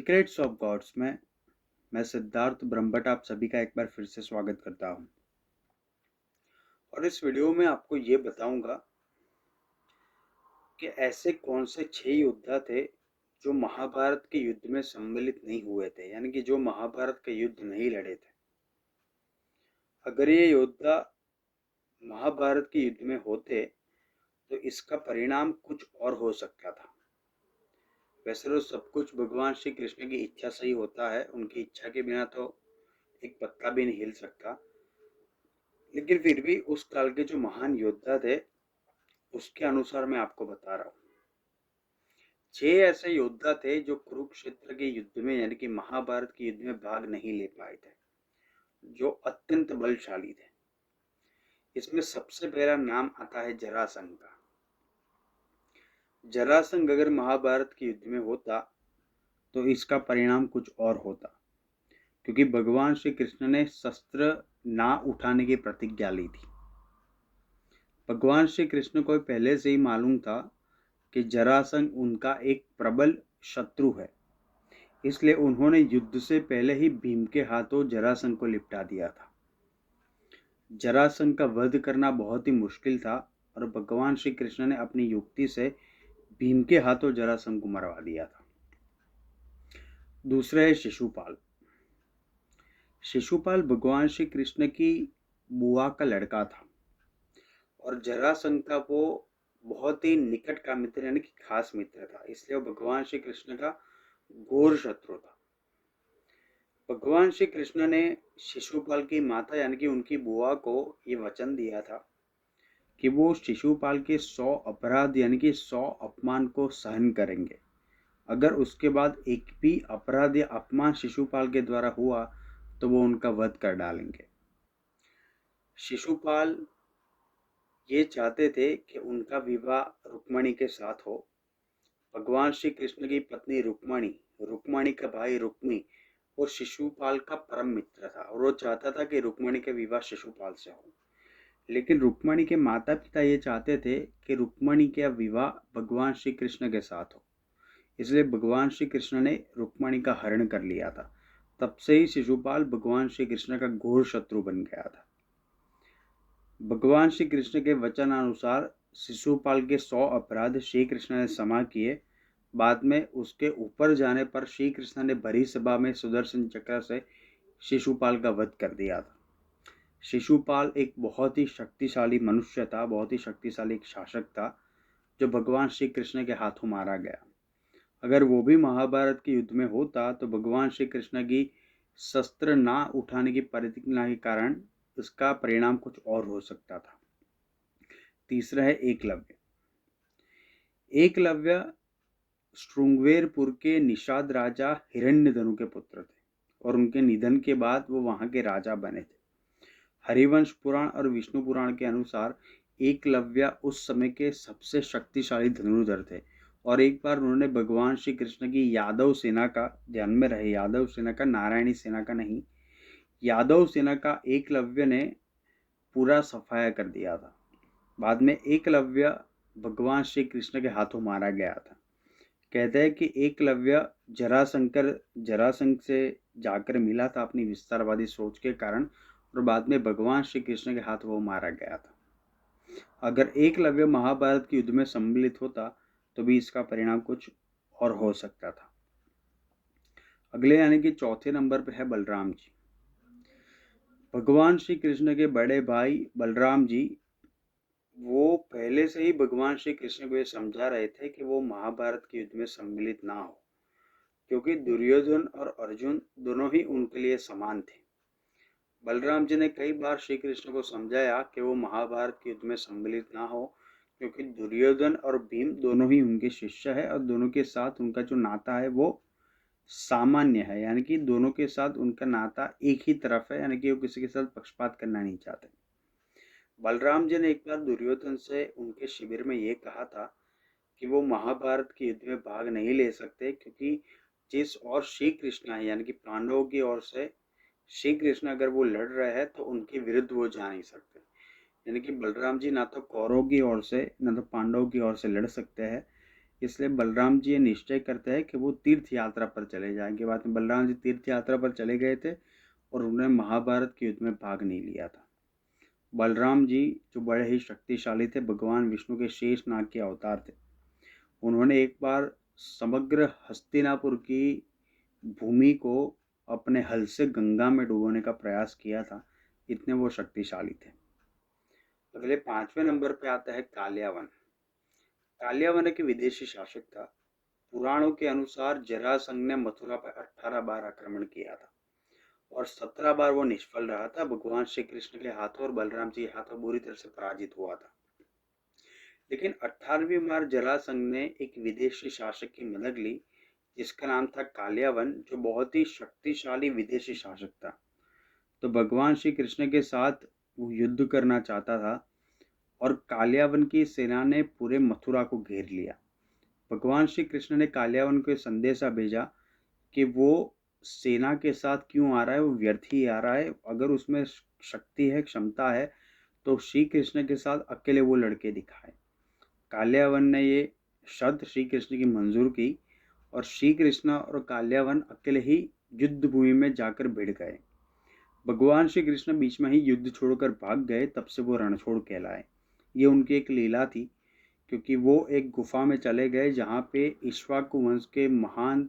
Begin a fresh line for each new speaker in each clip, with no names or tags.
Secrets of God's में मैं सिद्धार्थ ब्रह्मभट्ट आप सभी का एक बार फिर से स्वागत करता हूं। और इस वीडियो में आपको ये बताऊंगा कि ऐसे कौन से 6 योद्धा थे जो महाभारत के युद्ध में सम्मिलित नहीं हुए थे, यानी कि जो महाभारत के युद्ध नहीं लड़े थे। अगर ये योद्धा महाभारत के युद्ध में होते तो इसका परिणाम कुछ और हो सकता था। वैसे तो सब कुछ भगवान श्री कृष्ण की इच्छा से ही होता है, उनकी इच्छा के बिना तो एक पत्ता भी नहीं हिल सकता। लेकिन फिर भी उस काल के जो महान योद्धा थे उसके अनुसार मैं आपको बता रहा हूँ। 6 ऐसे योद्धा थे जो कुरुक्षेत्र के युद्ध में यानी कि महाभारत के युद्ध में भाग नहीं ले पाए थे, जो अत्यंत बलशाली थे। इसमें सबसे पहला नाम आता है जरासंध का। जरासंध अगर महाभारत के युद्ध में होता तो इसका परिणाम कुछ और होता, क्योंकि भगवान श्री कृष्ण ने शस्त्र ना उठाने की प्रतिज्ञा ली थी। भगवान श्री कृष्ण को पहले से ही मालूम था कि जरासंध उनका एक प्रबल शत्रु है, इसलिए उन्होंने युद्ध से पहले ही भीम के हाथों जरासंध को निपटा दिया था। जरासंध का वध करना बहुत ही मुश्किल था और भगवान श्री कृष्ण ने अपनी युक्ति से भीम के हाथों जरासंध को मरवा दिया था। दूसरा है शिशुपाल। शिशुपाल भगवान श्री कृष्ण की बुआ का लड़का था और जरासंध का वो बहुत ही निकट का मित्र यानी कि खास मित्र था, इसलिए वो भगवान श्री कृष्ण का घोर शत्रु था। भगवान श्री कृष्ण ने शिशुपाल की माता यानी कि उनकी बुआ को ये वचन दिया था कि वो शिशुपाल के 100 अपराध यानी कि 100 अपमान को सहन करेंगे। अगर उसके बाद एक भी अपराध या अपमान शिशुपाल के द्वारा हुआ तो वो उनका वध कर डालेंगे। शिशुपाल ये चाहते थे कि उनका विवाह रुक्मणी के साथ हो। भगवान श्री कृष्ण की पत्नी रुक्मणी, रुक्मणी का भाई रुक्मी और शिशुपाल का परम मित्र था और वो चाहता था कि रुक्मणी का विवाह शिशुपाल से हो। लेकिन रुक्मणी के माता पिता ये चाहते थे कि रुक्मणी का विवाह भगवान श्री कृष्ण के साथ हो, इसलिए भगवान श्री कृष्ण ने रुक्मणी का हरण कर लिया था। तब से ही शिशुपाल भगवान श्री कृष्ण का घोर शत्रु बन गया था। भगवान श्री कृष्ण के वचनानुसार शिशुपाल के 100 अपराध श्री कृष्ण ने क्षमा किए। बाद में उसके ऊपर जाने पर श्री कृष्ण ने भरी सभा में सुदर्शन चक्र से शिशुपाल का वध कर दिया था। शिशुपाल एक बहुत ही शक्तिशाली मनुष्य था, बहुत ही शक्तिशाली एक शासक था जो भगवान श्री कृष्ण के हाथों मारा गया। अगर वो भी महाभारत के युद्ध में होता तो भगवान श्री कृष्ण की शस्त्र ना उठाने की प्रतिज्ञा के कारण इसका परिणाम कुछ और हो सकता था। तीसरा है एकलव्य। एकलव्य श्रृंगवेरपुर के निषाद राजा हिरण्यधनु के पुत्र थे और उनके निधन के बाद वो वहां के राजा बने थे। हरिवंश पुराण और विष्णु पुराण के अनुसार एकलव्य उस समय के सबसे शक्तिशाली धनुर्धर थे और एक बार उन्होंने भगवान श्री कृष्ण की यादव सेना का, ध्यान में रहे यादव सेना का, नारायणी सेना का नहीं, यादव सेना का एकलव्य ने पूरा सफाया कर दिया था। बाद में एकलव्य भगवान श्री कृष्ण के हाथों मारा गया था। कहते हैं कि एकलव्य जरासंध से जाकर मिला था अपनी विस्तारवादी सोच के कारण और बाद में भगवान श्री कृष्ण के हाथ वो मारा गया था। अगर एकलव्य महाभारत के युद्ध में सम्मिलित होता तो भी इसका परिणाम कुछ और हो सकता था। अगले यानी कि चौथे नंबर पर है बलराम जी। भगवान श्री कृष्ण के बड़े भाई बलराम जी वो पहले से ही भगवान श्री कृष्ण को ये समझा रहे थे कि वो महाभारत के युद्ध में सम्मिलित ना हो, क्योंकि दुर्योधन और अर्जुन दोनों ही उनके लिए समान थे। बलराम जी ने कई बार श्री कृष्ण को समझाया कि वो महाभारत के युद्ध में सम्मिलित ना हो, क्योंकि दुर्योधन और भीम दोनों ही उनके शिष्य है और दोनों के साथ उनका जो नाता है वो सामान्य है, यानी कि दोनों के साथ उनका नाता एक ही तरफ है, यानी कि वो किसी के साथ पक्षपात करना नहीं चाहते। बलराम जी ने एक बार दुर्योधन से उनके शिविर में ये कहा था कि वो महाभारत के युद्ध में भाग नहीं ले सकते, क्योंकि जिस और श्री कृष्ण है यानी कि पांडवों की ओर से श्री कृष्ण अगर वो लड़ रहे हैं तो उनके विरुद्ध वो जा नहीं सकते। यानी कि बलराम जी ना तो कौरवों की ओर से ना तो पांडवों की ओर से लड़ सकते हैं, इसलिए बलराम जी ये निश्चय करते हैं कि वो तीर्थ यात्रा पर चले जाएंगे। बाद में बलराम जी तीर्थ यात्रा पर चले गए थे और उन्होंने महाभारत के युद्ध में भाग नहीं लिया था। बलराम जी जो बड़े ही शक्तिशाली थे, भगवान विष्णु के शेष नाग के अवतार थे। उन्होंने एक बार समग्र हस्तिनापुर की भूमि को अपने हल से गंगा में डुबोने का प्रयास किया था, इतने वो शक्तिशाली थे। अगले 5वें नंबर पे आता है कालियावन। कालियावन एक विदेशी शासक था। पुराणों के अनुसार जरासंध ने मथुरा पर 18 बार आक्रमण किया था और 17 बार वो निष्फल रहा था। भगवान श्री कृष्ण के हाथों और बलराम जी के हाथों बुरी तरह से पराजित हुआ था। लेकिन 18वीं बार जरासंध ने एक विदेशी शासक की मदद ली जिसका नाम था कालियावन, जो बहुत ही शक्तिशाली विदेशी शासक था। तो भगवान श्री कृष्ण के साथ वो युद्ध करना चाहता था और कालियावन की सेना ने पूरे मथुरा को घेर लिया। भगवान श्री कृष्ण ने कालियावन को संदेशा भेजा कि वो सेना के साथ क्यों आ रहा है, वो व्यर्थ ही आ रहा है। अगर उसमें शक्ति है, क्षमता है, तो श्री कृष्ण के साथ अकेले वो लड़के दिखाए। कालियावन ने ये शर्त श्री कृष्ण की मंजूर की और श्री कृष्ण और कालियावन अकेले ही युद्ध भूमि में जाकर भिड़ गए। भगवान श्री कृष्ण बीच में ही युद्ध छोड़कर भाग गए, तब से वो रणछोड़ कहलाए। ये उनकी एक लीला थी, क्योंकि वो एक गुफा में चले गए जहाँ पे इक्ष्वाकु वंश के महान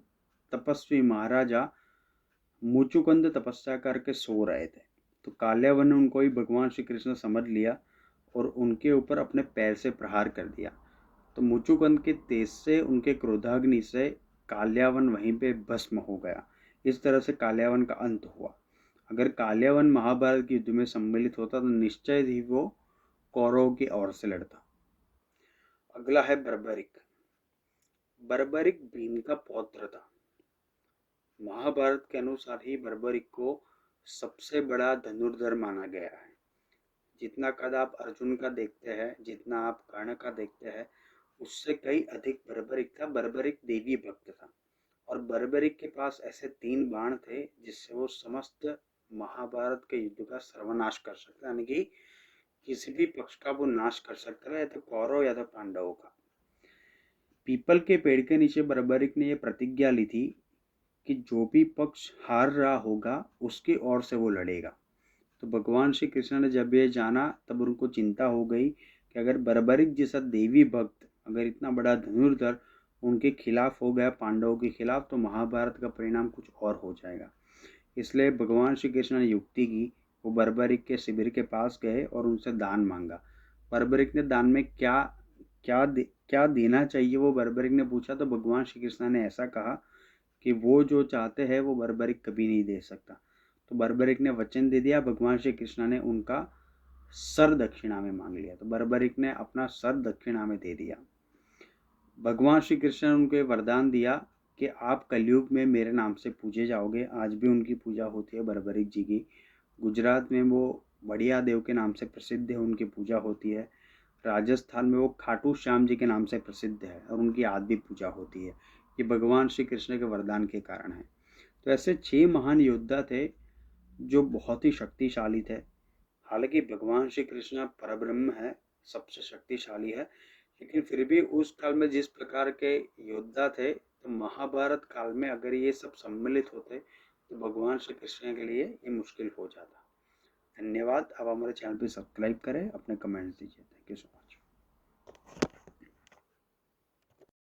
तपस्वी महाराजा मुचुकुंद तपस्या करके सो रहे थे। तो कालियावन ने उनको ही भगवान श्री कृष्ण समझ लिया और उनके ऊपर अपने पैर से प्रहार कर दिया। तो मुचुकुंद के तेज से, उनके क्रोधाग्नि से कालियावन वहीं पे भस्म हो गया। इस तरह से कालियावन का अंत हुआ। अगर कालियावन महाभारत के युद्ध में सम्मिलित होता तो निश्चय ही वो कौरवों की ओर से लड़ता। अगला है बर्बरिक। बर्बरिक भीम का पौत्र था। महाभारत के अनुसार ही बर्बरिक को सबसे बड़ा धनुर्धर माना गया है। जितना कद आप अर्जुन का देखते हैं, जितना आप कर्ण का देखते हैं, उससे कई अधिक बर्बरिक था। बर्बरिक देवी भक्त था और बर्बरिक के पास ऐसे 3 बाण थे जिससे वो समस्त महाभारत के युद्ध का सर्वनाश कर सकता, यानी कि किसी भी पक्ष का वो नाश कर सकता है, या तो कौरव या तो पांडवों का। पीपल के पेड़ के नीचे बर्बरिक ने यह प्रतिज्ञा ली थी कि जो भी पक्ष हार रहा होगा उसकी ओर से वो लड़ेगा। तो भगवान श्री कृष्ण ने जब ये जाना तब उनको चिंता हो गई कि अगर बर्बरिक जैसा देवी भक्त, अगर इतना बड़ा धनुर्धर उनके खिलाफ हो गया, पांडवों के खिलाफ, तो महाभारत का परिणाम कुछ और हो जाएगा। इसलिए भगवान श्री कृष्ण ने युक्ति की। वो बर्बरिक के शिविर के पास गए और उनसे दान मांगा। बर्बरिक ने दान में क्या देना चाहिए वो बर्बरिक ने पूछा। तो भगवान श्री कृष्ण ने ऐसा कहा कि वो जो चाहते हैं वो बर्बरिक कभी नहीं दे सकता। तो बर्बरिक ने वचन दे दिया। भगवान श्री कृष्ण ने उनका सर दक्षिणा में मांग लिया। तो बर्बरिक ने अपना सर दक्षिणा में दे दिया। भगवान श्री कृष्ण ने उनको वरदान दिया कि आप कलयुग में मेरे नाम से पूजे जाओगे। आज भी उनकी पूजा होती है बर्बरिक जी की। गुजरात में वो बढ़िया देव के नाम से प्रसिद्ध है, उनकी पूजा होती है। राजस्थान में वो खाटू श्याम जी के नाम से प्रसिद्ध है और उनकी आज भी पूजा होती है। ये भगवान श्री कृष्ण के वरदान के कारण है। तो ऐसे 6 महान योद्धा थे जो बहुत ही शक्तिशाली थे। हालांकि भगवान श्री कृष्ण परब्रह्म है, सबसे शक्तिशाली है, लेकिन फिर भी उस काल में जिस प्रकार के योद्धा थे, तो महाभारत काल में अगर ये सब सम्मिलित होते तो भगवान श्री कृष्ण के लिए ये मुश्किल हो जाता। धन्यवाद। अब हमारे चैनल पे सब्सक्राइब करें, अपने कमेंट्स दीजिए। Thank you so much.